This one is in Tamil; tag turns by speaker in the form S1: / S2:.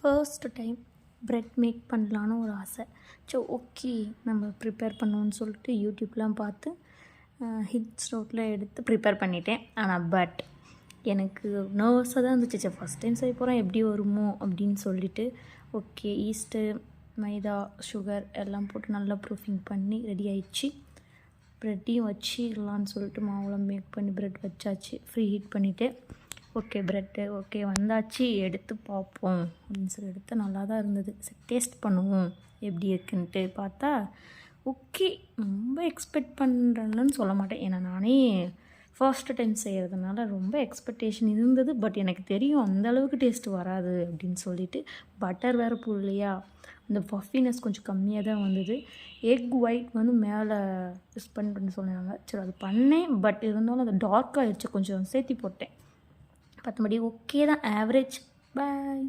S1: ஃபர்ஸ்ட் டைம் ப்ரெட் மேக் பண்ணலான்னு ஒரு ஆசை. ஓகே நம்ம ப்ரிப்பேர் பண்ணுவோன்னு சொல்லிட்டு யூடியூப்லாம் பார்த்து ஹிட்ஸ் நோட்டில் எடுத்து ப்ரிப்பேர் பண்ணிட்டேன். ஆனால் எனக்கு நர்வஸாக தான் இருந்துச்சு. ஃபஸ்ட் டைம் செய்ய போகிறேன், எப்படி வருமோ அப்படின்னு சொல்லிட்டு ஓகே ஈஸ்ட்டு, மைதா, சுகர் எல்லாம் போட்டு நல்லா ப்ரூஃபிங் பண்ணி ரெடி ஆயிடுச்சு. ப்ரெட்டையும் வச்சிடலான்னு சொல்லிட்டு மாவுலாம் மேக் பண்ணி ப்ரெட் வச்சாச்சு. ஃப்ரீ ஹீட் பண்ணிவிட்டு ஓகே ப்ரெட்டு ஓகே வந்தாச்சு, எடுத்து பார்ப்போம் அப்படின்னு சொல்லி எடுத்து நல்லா தான் இருந்தது. சரி டேஸ்ட் பண்ணுவோம் எப்படி இருக்குன்ட்டு பார்த்தா ஓகே. ரொம்ப எக்ஸ்பெக்ட் பண்ணுறேன்னு சொல்ல மாட்டேன், ஏன்னா நானே ஃபர்ஸ்ட் டைம் செய்கிறதுனால ரொம்ப எக்ஸ்பெக்டேஷன் இருந்தது. பட் எனக்கு தெரியும் அந்தளவுக்கு டேஸ்ட்டு வராது அப்படின்னு சொல்லிட்டு. பட்டர் வேறு போடலையா, அந்த பஃபினஸ் கொஞ்சம் கம்மியாக தான் வந்தது. எக் ஒயிட் வந்து மேலே யூஸ் பண்ணி சொன்னாங்க. சரி அது பண்ணேன், பட் இருந்தாலும் அது டார்க் ஆகிடுச்சு, கொஞ்சம் சேர்த்தி போட்டேன். மற்றபடி ஓகே தான், ஆவரேஜ். பாய்.